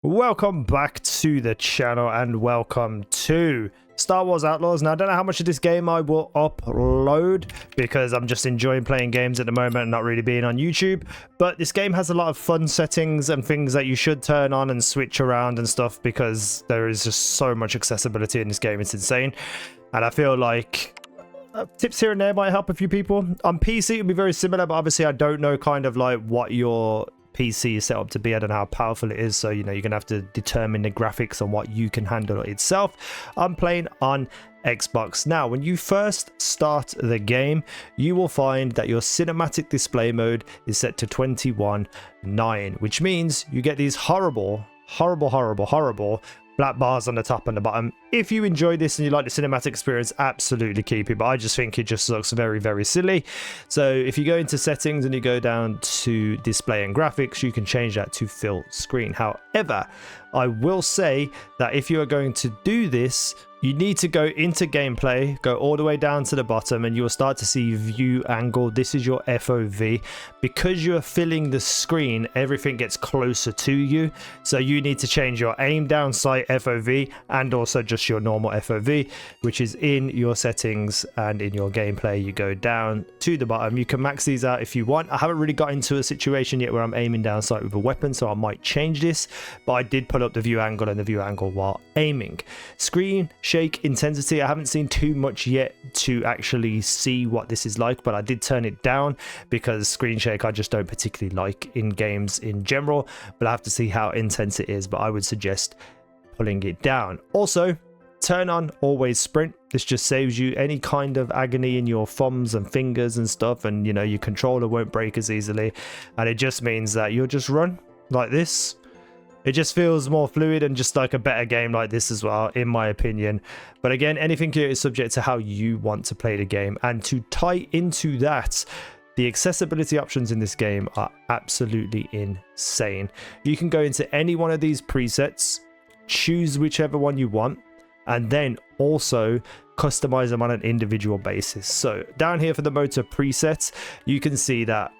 Welcome back to the channel and welcome to Star Wars Outlaws. Now, I don't know how much of this game I will upload because I'm just enjoying playing games at the moment and not really being on YouTube. But this game has a lot of fun settings and things that you should turn on and switch around and stuff because there is just so much accessibility in this game. It's insane. And I feel like tips here and there might help a few people. On PC, it would be very similar, but obviously I don't know kind of like what your PC is set up to be. I don't know how powerful it is, so you know you're gonna have to determine the graphics on what you can handle itself. I'm playing on Xbox. Now, when you first start the game, you will find that your cinematic display mode is set to 21:9, which means you get these horrible black bars on the top and the bottom. If you enjoy this and you like the cinematic experience, absolutely keep it, but I just think it just looks very silly. So if you go into settings and you go down to display and graphics, you can change that to fill screen. However, I will say that if you are going to do this, you need to go into gameplay, go all the way down to the bottom, and you will start to see view angle. This is your FOV. Because you are filling the screen, everything gets closer to you. So you need to change your aim down sight FOV and also just your normal FOV, which is in your settings and in your gameplay. You go down to the bottom. You can max these out if you want. I haven't really got into a situation yet where I'm aiming down sight with a weapon, so I might change this, but I did put up the view angle and the view angle while aiming. Screen shake intensity, I haven't seen too much yet to actually see what this is like, but I did turn it down because screen shake I just don't particularly like in games in general, but I have to see how intense it is, but I would suggest pulling it down. Also, turn on always sprint. This just saves you any kind of agony in your thumbs and fingers and stuff, and you know your controller won't break as easily, and it just means that you'll just run like this. It just feels more fluid and just like a better game like this as well, in my opinion. But again, anything here is subject to how you want to play the game. And to tie into that, the accessibility options in this game are absolutely insane. You can go into any one of these presets, choose whichever one you want, and then also customize them on an individual basis. So down here for the motor presets, you can see that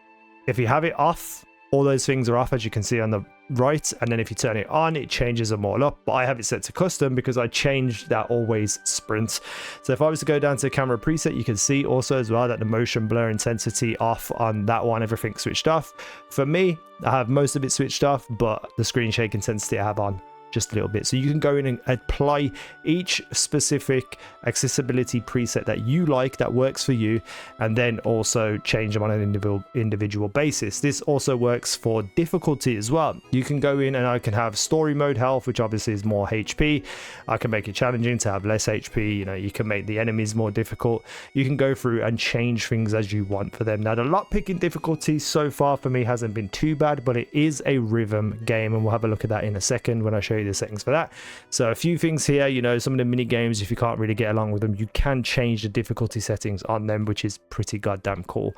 if you have it off, all those things are off, as you can see on the right, and then if you turn it on, it changes them all up. But I have it set to custom because I changed that always sprint. So if I was to go down to the camera preset, you can see also as well that the motion blur intensity off on that one, everything switched off. For me, I have most of it switched off, but the screen shake intensity I have on just a little bit. So you can go in and apply each specific accessibility preset that you like, that works for you, and then also change them on an individual basis. This also works for difficulty as well. You can go in and I can have story mode health, which obviously is more HP. I can make it challenging to have less HP. You know, you can make the enemies more difficult. You can go through and change things as you want for them. Now, the lock picking difficulty so far for me hasn't been too bad, but it is a rhythm game, and we'll have a look at that in a second when I show you the settings for that. So a few things here, you know, some of the mini games, if you can't really get along with them, you can change the difficulty settings on them, which is pretty goddamn cool.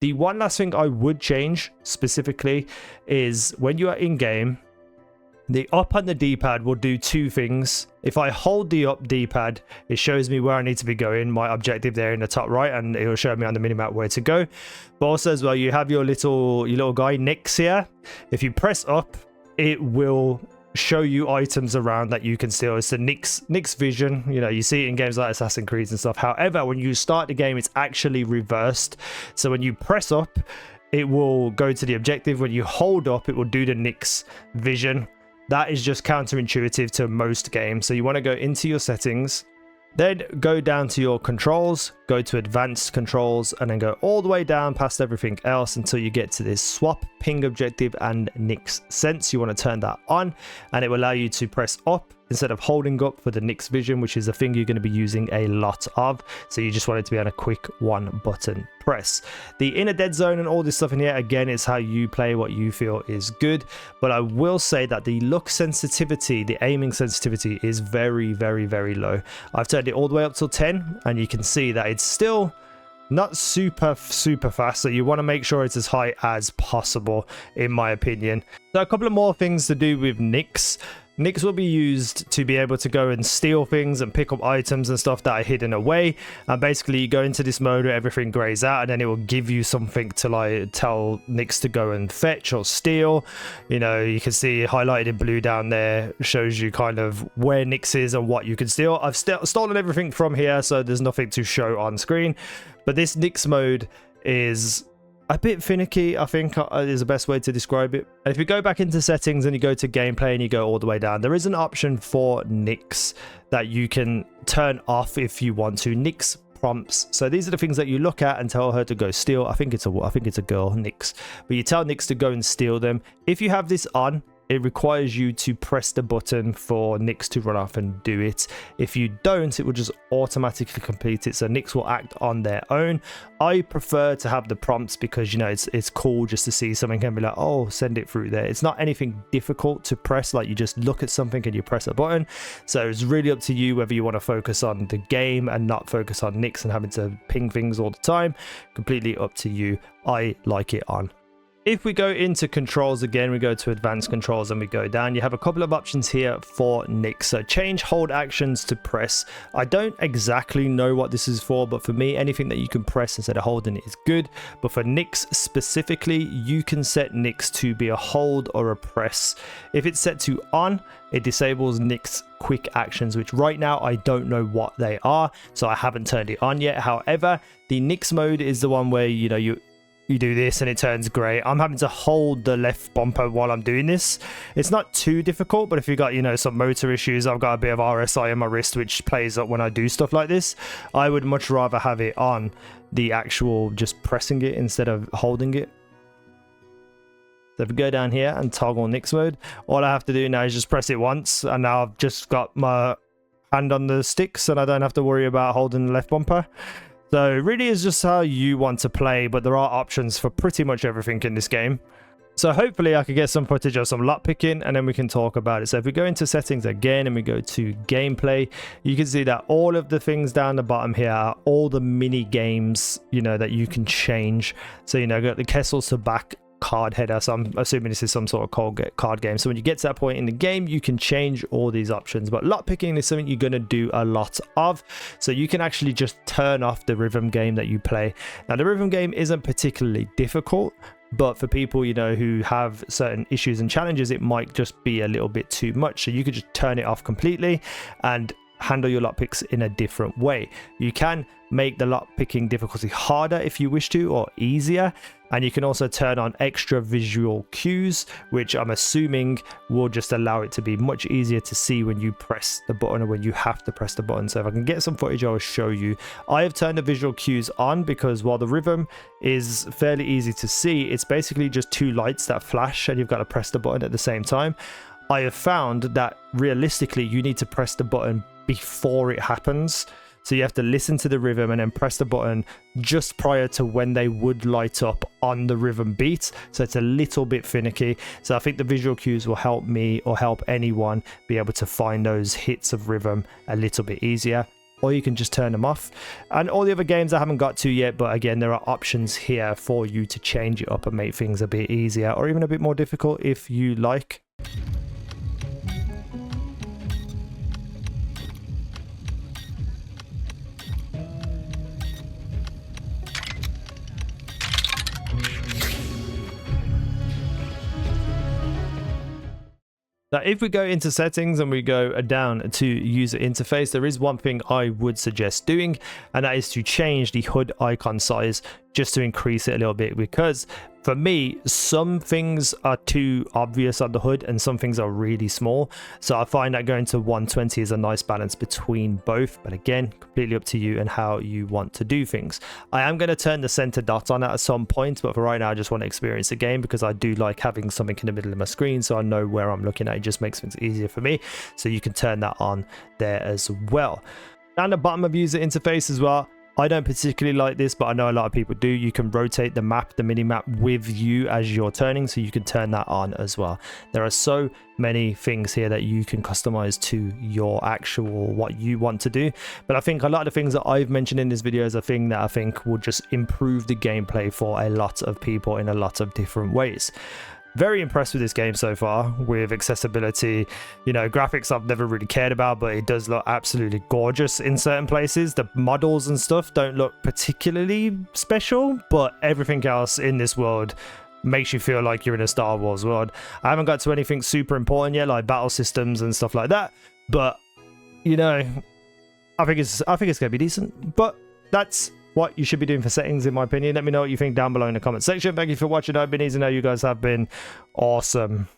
The one last thing I would change specifically is when you are in game, the up on the D-pad will do two things. If I hold the up D-pad, it shows me where I need to be going, my objective there in the top right, and it will show me on the minimap where to go. But also as well, you have your little guy Nix here. If you press up, it will show you items around that you can steal. It's the Nix vision. You know, you see it in games like Assassin's Creed and stuff. However, when you start the game, it's actually reversed. So when you press up, it will go to the objective. When you hold up, it will do the Nix vision. That is just counterintuitive to most games. So you want to go into your settings, then go down to your controls, go to advanced controls, and then go all the way down past everything else until you get to this swap ping objective and Nix sense. You want to turn that on, and it will allow you to press up instead of holding up for the Nix vision, which is a thing you're going to be using a lot of. So you just want it to be on a quick one button press. The inner dead zone and all this stuff in here, again, it's how you play, what you feel is good. But I will say that the look sensitivity, the aiming sensitivity is very low. I've turned it all the way up till 10, and you can see that it's still not super fast, so you want to make sure it's as high as possible, in my opinion. So a couple of more things to do with Nix. Nix will be used to be able to go and steal things and pick up items and stuff that are hidden away. And basically you go into this mode where everything grays out, and then it will give you something to like tell Nix to go and fetch or steal. You know, you can see highlighted in blue down there shows you kind of where Nix is and what you can steal. I've stolen everything from here, so there's nothing to show on screen. But this Nix mode is a bit finicky, I think, is the best way to describe it. And if you go back into settings and you go to gameplay and you go all the way down, there is an option for Nix that you can turn off if you want to. Nix prompts. So these are the things that you look at and tell her to go steal. I think it's a girl, Nix. But you tell Nix to go and steal them. If you have this on, it requires you to press the button for Nix to run off and do it. If you don't, it will just automatically complete it, so Nix will act on their own. I prefer to have the prompts because, you know, it's cool just to see something and be like, oh, send it through there. It's not anything difficult to press, like you just look at something and you press a button. So it's really up to you whether you want to focus on the game and not focus on Nix and having to ping things all the time. Completely up to you. I like it on. If we go into controls again, we go to advanced controls and we go down, you have a couple of options here for Nix. So change hold actions to press. I don't exactly know what this is for, but for me, anything that you can press instead of holding it is good. But for Nix specifically, you can set Nix to be a hold or a press. If it's set to on, it disables Nix quick actions, which right now I don't know what they are, so I haven't turned it on yet. However, the Nix mode is the one where, you know, you do this and it turns grey. I'm having to hold the left bumper while I'm doing this. It's not too difficult, but if you've got, you know, some motor issues, I've got a bit of RSI in my wrist which plays up when I do stuff like this. I would much rather have it on the actual just pressing it instead of holding it. So if we go down here and toggle Nix mode, all I have to do now is just press it once, and now I've just got my hand on the sticks and I don't have to worry about holding the left bumper. So it really is just how you want to play, but there are options for pretty much everything in this game. So hopefully I could get some footage of some lot picking and then we can talk about it. So if we go into settings again and we go to gameplay, you can see that all of the things down the bottom here are all the mini games, you know, that you can change. So, you know, got the Kessels to back card header, so I'm assuming this is some sort of card game. So when you get to that point in the game, you can change all these options, but lot picking is something you're going to do a lot of, so you can actually just turn off the rhythm game that you play. Now the rhythm game isn't particularly difficult, but for people, you know, who have certain issues and challenges, it might just be a little bit too much, so you could just turn it off completely and handle your lot picks in a different way. You can make the lot picking difficulty harder if you wish to, or easier, and you can also turn on extra visual cues, which I'm assuming will just allow it to be much easier to see when you press the button or when you have to press the button. So if I can get some footage, I will show you. I have turned the visual cues on because while the rhythm is fairly easy to see, it's basically just two lights that flash and you've got to press the button at the same time. I have found that realistically you need to press the button before it happens. So you have to listen to the rhythm and then press the button just prior to when they would light up on the rhythm beat. So it's a little bit finicky. So I think the visual cues will help me or help anyone be able to find those hits of rhythm a little bit easier. Or you can just turn them off. And all the other games I haven't got to yet, but again, there are options here for you to change it up and make things a bit easier or even a bit more difficult if you like. Now, if we go into settings and we go down to user interface, there is one thing I would suggest doing, and that is to change the HUD icon size just to increase it a little bit, because for me, some things are too obvious on the HUD and some things are really small. So I find that going to 120 is a nice balance between both. But again, completely up to you and how you want to do things. I am going to turn the center dot on at some point, but for right now, I just want to experience the game because I do like having something in the middle of my screen so I know where I'm looking at. It just makes things easier for me. So you can turn that on there as well. Down the bottom of user interface as well, I don't particularly like this, but I know a lot of people do. You can rotate the map, the mini map with you as you're turning, so you can turn that on as well. There are so many things here that you can customize to your actual what you want to do. But I think a lot of the things that I've mentioned in this video is a thing that I think will just improve the gameplay for a lot of people in a lot of different ways. very impressed with this game so far, with accessibility. You know, graphics I've never really cared about, but it does look absolutely gorgeous in certain places. The models and stuff don't look particularly special, but everything else in this world makes you feel like you're in a Star Wars world. I haven't got to anything super important yet, like battle systems and stuff like that, but you know, I think it's gonna be decent. But that's what you should be doing for settings, in my opinion. Let me know what you think down below in the comment section. Thank you for watching. I've been easy. Now you guys have been awesome.